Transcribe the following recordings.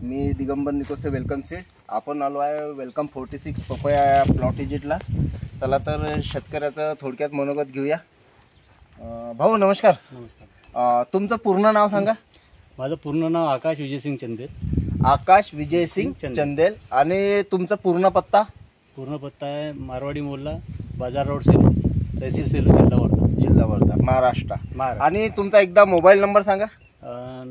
मी Digambar Nikose welcome seeds. आपण आलो आहे वेलकम 46 पपया प्लॉट विजिटला. चला तर शेतकऱ्याचं थोडक्यात मनोगत घेऊया. भाऊ नमस्कार. नमस्कार. तुमचं पूर्ण नाव सांगा. माझं पूर्ण नाव आकाश विजयसिंग चंदेल. आकाश विजयसिंग चंदेल. आणि तुमचा पूर्ण पत्ता? पूर्ण पत्ता आहे मारवाडी मोहल्ला, बाजार रोड, सेलू, तहसील सेलू, जिल्हा वर्धा, महाराष्ट्र. आणि तुमचा एकदा मोबाईल नंबर सांगा.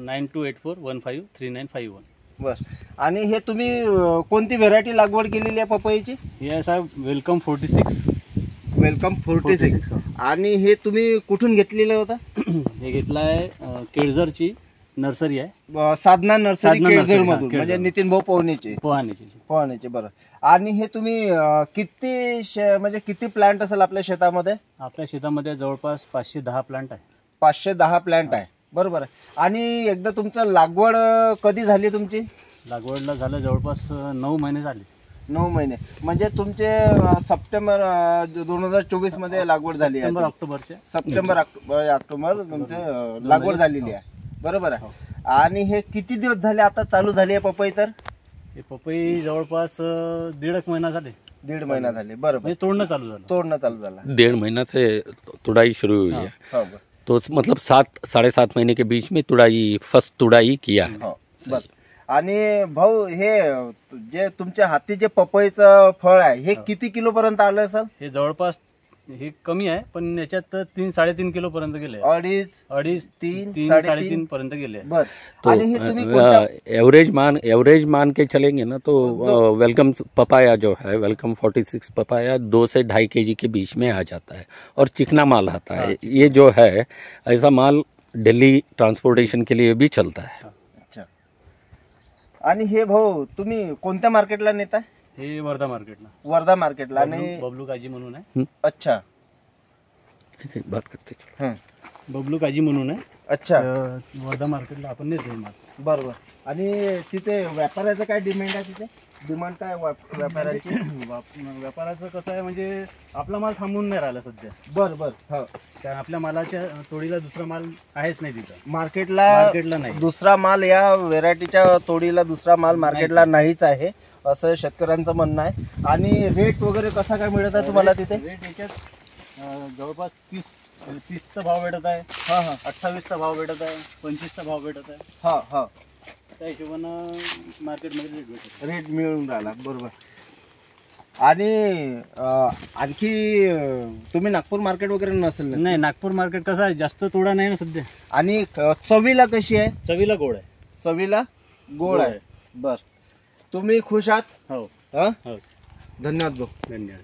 9284153951. बस. आणि हे तुम्ही कोणती व्हेरायटी लागवड केलेली आहे पपईची? हे आहे साहेब वेलकम 46. वेलकम 46. आणि हे तुम्ही कुठून घेतलेलं होतं? हे घेतलं आहे केळझरची नर्सरी आहे, साधना नर्सरी केळझर मधून, म्हणजे नितीन भाऊ पोहाणेचे. बरं. आणि हे तुम्ही म्हणजे किती प्लांट असेल आपल्या शेतामध्ये? आपल्या शेतामध्ये जवळपास 510 प्लांट आहे. 510 प्लांट आहे. बरोबर आहे. आणि एकदा तुमचं लागवड कधी झाली तुमची? लागवडला झालं जवळपास 9 महिने झाले. 9 महिने म्हणजे तुमचे सप्टेंबर 2024 मध्ये लागवड झाली आहे. सप्टेंबर ऑक्टोबर तुमचे लागवड झालेली आहे. बरोबर आहे. आणि हे किती दिवस झाले आता चालू झाली आहे पपई? तर हे पपई जवळपास 1.5 महिना झाले. 1.5 महिना झाले. बरोबर. तोड़ना चालू झाला. 1.5 महीना से तुड़ाई शुरू हुई है. तो मतलब 7-7.5 महीने के बीच में फर्स्ट तुड़ाई किया है. आणि भाऊ हे जे तुमच्या हाती जे पपईचं फळ आहे हे किती किलो पर्यंत आलं असेल? हे जवळपास हे कमी आहे, पण याच्यात 3-3.5 किलो पर्यंत गेले. 2.5-3.5 पर्यंत गेले. तो एवरेज मान के चलेंगे ना तो वेलकम पपाया जो है, वेलकम 46 पपाया 2 से 2.5 kg के बीच में आ जाता है और चिकना माल आता है. ये जो है ऐसा माल दिल्ली ट्रांसपोर्टेशन के लिए भी चलता है. अच्छा. आणि हे भाऊ तुम्ही कोणत्या मार्केटला नेता? हे वर्धा मार्केटला. वर्धा मार्केटला. आणि बबलू काजी म्हणून आहे. अच्छा. ऐसे बात करते. बबलू काजी म्हणून आहे. अच्छा. वर्धा मार्केटला आपण नेतो माल. बरोबर. आणि तिथे व्यापाराचं काय डिमांड आहे? तिथे डिमांड काय व्यापाराची? व्यापाराचं कसं आहे म्हणजे आपला माल थांबून नाही राहिला सध्या. बरोबर. हो. कारण आपल्या मालाच्या तोडीला दुसरा माल आहेच नाही तिथं. मार्केटला नाही दुसरा माल. या व्हेरायटीच्या तोडीला दुसरा माल मार्केटला नाहीच आहे असं शेतकऱ्यांचं म्हणणं आहे. आणि रेट वगैरे कसा काय मिळत आहे तुम्हाला तिथे? रेट याच्यात जवळपास 30चा भाव भेटत आहे. 28चा भाव भेटत आहे. 25चा भाव भेटत आहे. त्या हिशोबानं मार्केटमध्ये रेट मिळून राहिला. बरोबर. आणि आणखी तुम्ही नागपूर मार्केट वगैरे नसेल? नाही, नागपूर मार्केट कसं आहे, जास्त तोडा नाही ना सध्या. आणि चवीला कशी आहे? चवीला गोड आहे. चवीला गोड आहे. बर. तुम्ही खुश आहात? हो. धन्यवाद भाऊ. धन्यवाद.